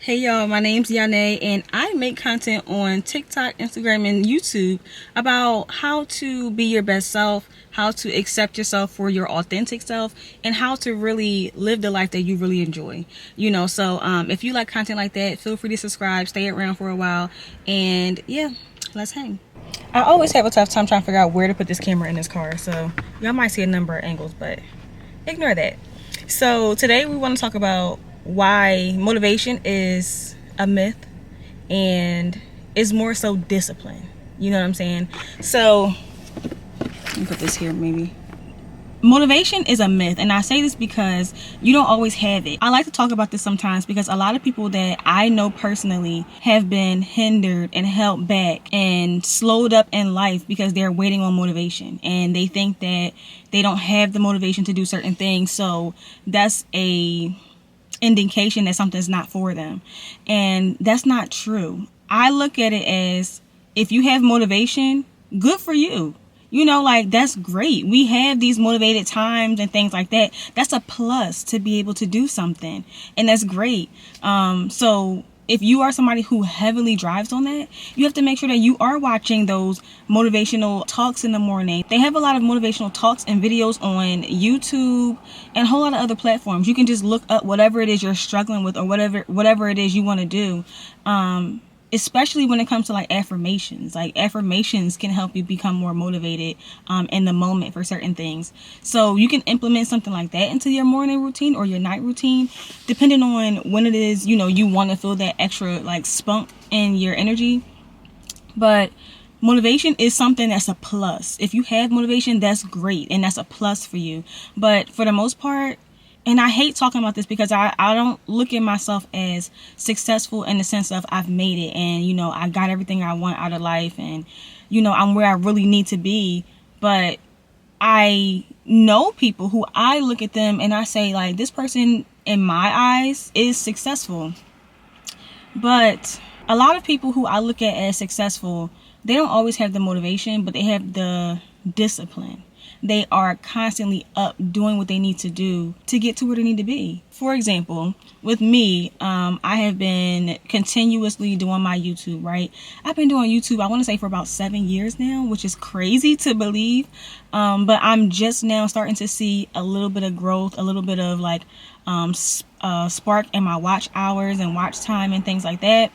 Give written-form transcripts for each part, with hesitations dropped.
Hey y'all, my name's Yane and I make content on TikTok, Instagram, and YouTube about how to be your best self, how to accept yourself for your authentic self, and how to really live the life that you really enjoy. So if you like content like that, feel free to subscribe, stay around for a while, and yeah, let's hang. I always have a tough time trying to figure out where to put this camera in this car, so y'all might see a number of angles, but ignore that. So today we want to talk about why motivation is a myth and is more so discipline. You know what I'm saying? So let me put this here maybe. Motivation is a myth, and I say this because you don't always have it. I like to talk about this sometimes because a lot of people that I know personally have been hindered and held back and slowed up in life because they're waiting on motivation, and they think that they don't have the motivation to do certain things, so that's a indication that something's not for them, and that's not true. I look at it as, if you have motivation, good for you. That's great. We have these motivated times and things like that. That's a plus to be able to do something, and that's great. So if you are somebody who heavily drives on that, you have to make sure that you are watching those motivational talks in the morning. They have a lot of motivational talks and videos on YouTube and a whole lot of other platforms. You can just look up whatever it is you're struggling with, or whatever it is you want to do. Especially when it comes to affirmations. Affirmations can help you become more motivated in the moment for certain things. So you can implement something like that into your morning routine or your night routine, depending on when it is, you want to feel that extra spunk in your energy. But motivation is something that's a plus. If you have motivation, that's great, and that's a plus for you. But for the most part, and I hate talking about this because I don't look at myself as successful in the sense of I've made it and, I got everything I want out of life and, I'm where I really need to be. But I know people who I look at them and I say, this person in my eyes is successful. But a lot of people who I look at as successful, they don't always have the motivation, but they have the discipline. They are constantly up doing what they need to do to get to where they need to be. For example, with me, I have been continuously doing my YouTube, right? I've been doing YouTube, I want to say, for about 7 years now, which is crazy to believe. But I'm just now starting to see a little bit of growth, a little bit of spark in my watch hours and watch time and things like that.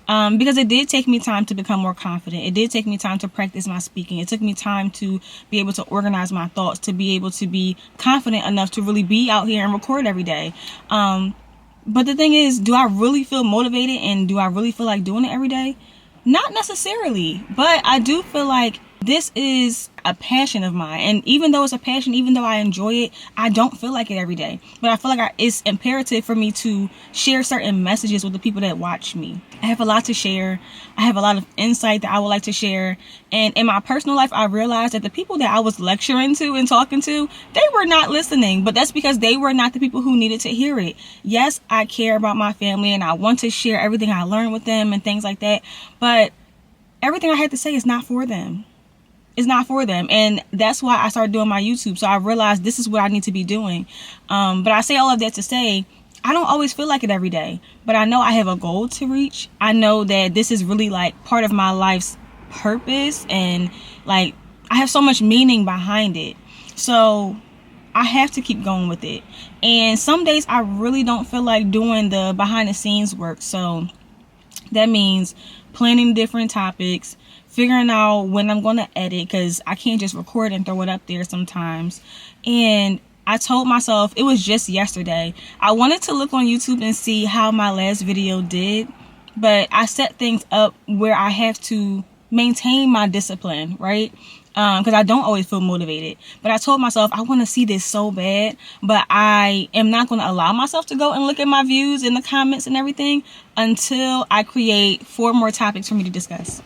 Because it did take me time to become more confident. It did take me time to practice my speaking. It took me time to be able to organize my thoughts, to be able to be confident enough to really be out here and record every day. But the thing is, do I really feel motivated and do I really feel like doing it every day? Not necessarily, but I do feel like this is a passion of mine. And even though it's a passion, even though I enjoy it, I don't feel like it every day. But I feel like it's imperative for me to share certain messages with the people that watch me. I have a lot to share. I have a lot of insight that I would like to share. And in my personal life, I realized that the people that I was lecturing to and talking to, they were not listening. But that's because they were not the people who needed to hear it. Yes, I care about my family and I want to share everything I learned with them and things like that. But everything I had to say is not for them. It's not for them. And that's why I started doing my YouTube. So I realized this is what I need to be doing. But I say all of that to say, I don't always feel like it every day, but I know I have a goal to reach. I know that this is really part of my life's purpose, and I have so much meaning behind it. So I have to keep going with it. And some days I really don't feel like doing the behind the scenes work. So that means planning different topics, figuring out when I'm going to edit, because I can't just record and throw it up there sometimes. And I told myself, it was just yesterday, I wanted to look on YouTube and see how my last video did, but I set things up where I have to maintain my discipline, right? Because I don't always feel motivated. But I told myself, I want to see this so bad, but I am not going to allow myself to go and look at my views in the comments and everything until I create 4 more topics for me to discuss.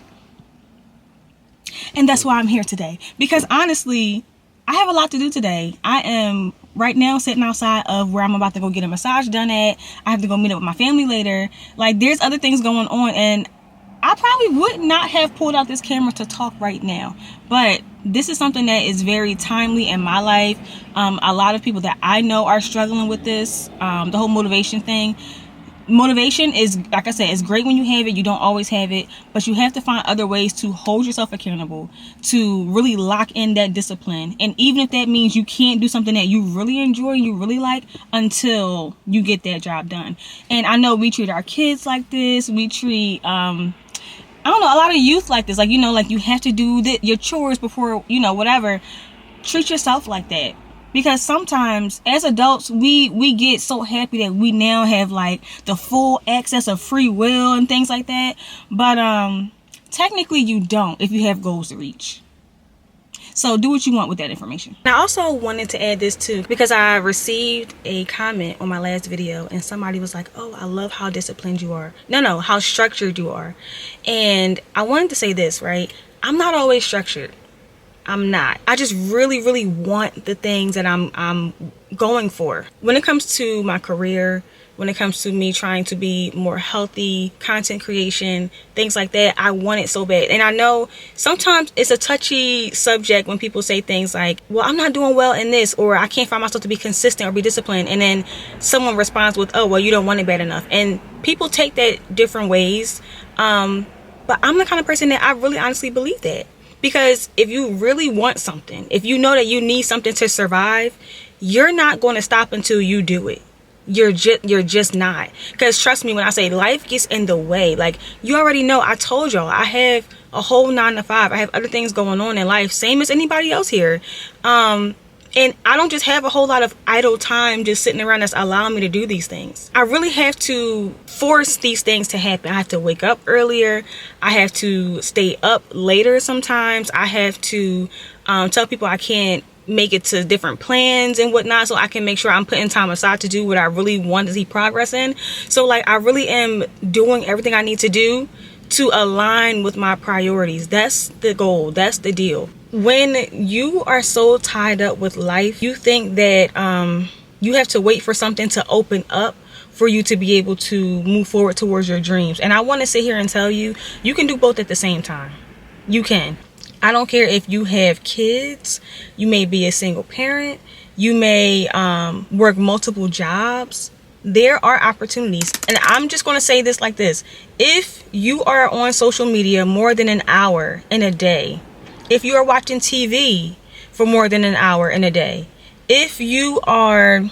And that's why I'm here today. Because honestly, I have a lot to do today. I am right now sitting outside of where I'm about to go get a massage done at. I have to go meet up with my family later. There's other things going on, and I probably would not have pulled out this camera to talk right now, but this is something that is very timely in my life. A lot of people that I know are struggling with this, the whole motivation thing. motivation is, like I said, it's great when you have it. You don't always have it, but you have to find other ways to hold yourself accountable, to really lock in that discipline. And even if that means you can't do something that you really enjoy, you really like, until you get that job done. And I know we treat our kids like this. We treat I don't know, a lot of youth like this, like, you know, like you have to do your chores before, you know, whatever. Treat yourself like that. Because sometimes as adults, we get so happy that we now have like the full access of free will and things like that. But technically you don't if you have goals to reach. So do what you want with that information. And I also wanted to add this too, because I received a comment on my last video and somebody was like, oh, I love how disciplined you are. No, how structured you are. And I wanted to say this, right? I'm not always structured. I'm not. I just really, really want the things that I'm going for. When it comes to my career, when it comes to me trying to be more healthy, content creation, things like that, I want it so bad. And I know sometimes it's a touchy subject when people say things like, well, I'm not doing well in this, or I can't find myself to be consistent or be disciplined. And then someone responds with, oh, well, you don't want it bad enough. And people take that different ways. But I'm the kind of person that I really honestly believe that. Because if you really want something, if you know that you need something to survive, you're not going to stop until you do it. You're just not. Because trust me when I say life gets in the way. Like, you already know, I told y'all, I have a whole 9 to 5. I have other things going on in life, same as anybody else here. And I don't just have a whole lot of idle time just sitting around that's allowing me to do these things. I really have to force these things to happen. I have to wake up earlier. I have to stay up later sometimes. I have to tell people I can't make it to different plans and whatnot, so I can make sure I'm putting time aside to do what I really want to see progress in. So like, I really am doing everything I need to do to align with my priorities. That's the goal. That's the deal. When you are so tied up with life, you think that you have to wait for something to open up for you to be able to move forward towards your dreams. And I want to sit here and tell you, you can do both at the same time. You can. I don't care if you have kids, you may be a single parent, you may work multiple jobs. There are opportunities. And I'm just going to say this like this. If you are on social media more than an hour in a day, if you are watching TV for more than an hour in a day, if you are,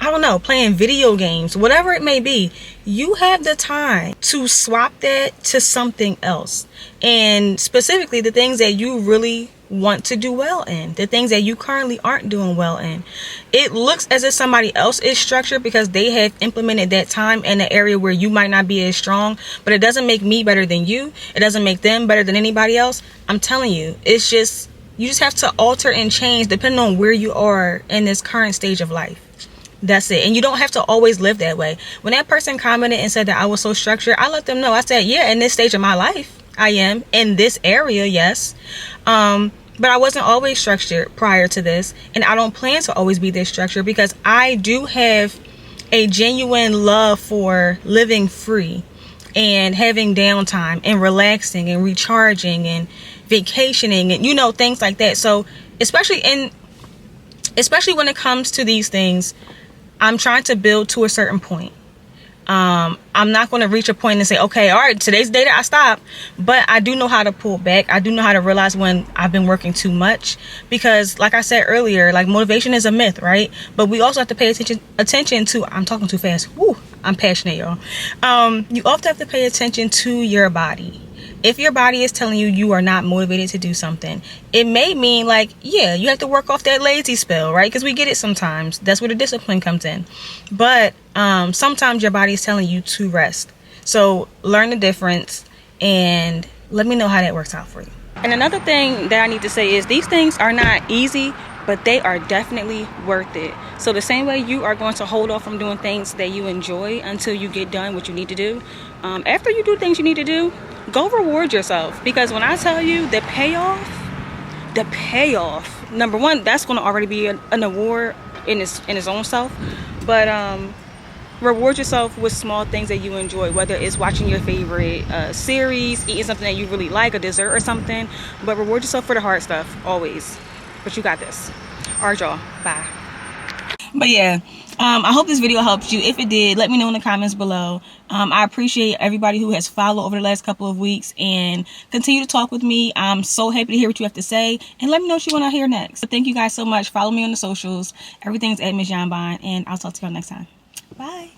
I don't know, playing video games, whatever it may be, you have the time to swap that to something else. And specifically the things that you really want to do well in, the things that you currently aren't doing well in. It looks as if somebody else is structured because they have implemented that time in an area where you might not be as strong, but it doesn't make me better than you. It doesn't make them better than anybody else. I'm telling you, it's just, you just have to alter and change depending on where you are in this current stage of life. That's it. And you don't have to always live that way. When that person commented and said that I was so structured, I let them know. I said, yeah, in this stage of my life, I am. In this area, yes. But I wasn't always structured prior to this. And I don't plan to always be this structured because I do have a genuine love for living free and having downtime and relaxing and recharging and vacationing and, you know, things like that. So especially when it comes to these things, I'm trying to build to a certain point. I'm not going to reach a point and say, okay, all right, today's the day that I stop. But I do know how to pull back. I do know how to realize when I've been working too much, because like I said earlier, like, motivation is a myth, right? But we also have to pay attention to, I'm talking too fast. Woo, I'm passionate, y'all. You also have to pay attention to your body. If your body is telling you you are not motivated to do something, it may mean like, yeah, you have to work off that lazy spell, right? Because we get it sometimes. That's where the discipline comes in. But sometimes your body is telling you to rest. So learn the difference and let me know how that works out for you. And another thing that I need to say is these things are not easy, but they are definitely worth it. So the same way you are going to hold off from doing things that you enjoy until you get done what you need to do, after you do things you need to do, go reward yourself. Because when I tell you the payoff, number one, that's going to already be an award in its own self. But reward yourself with small things that you enjoy, whether it's watching your favorite series, eating something that you really like, a dessert or something. But reward yourself for the hard stuff, always. But you got this. All right, y'all. Bye. But yeah, I hope this video helped you. If it did, let me know in the comments below. I appreciate everybody who has followed over the last couple of weeks and continue to talk with me. I'm so happy to hear what you have to say, and let me know what you want to hear next. So thank you guys so much. Follow me on the socials. Everything's at MsYonBon, and I'll talk to y'all next time. Bye.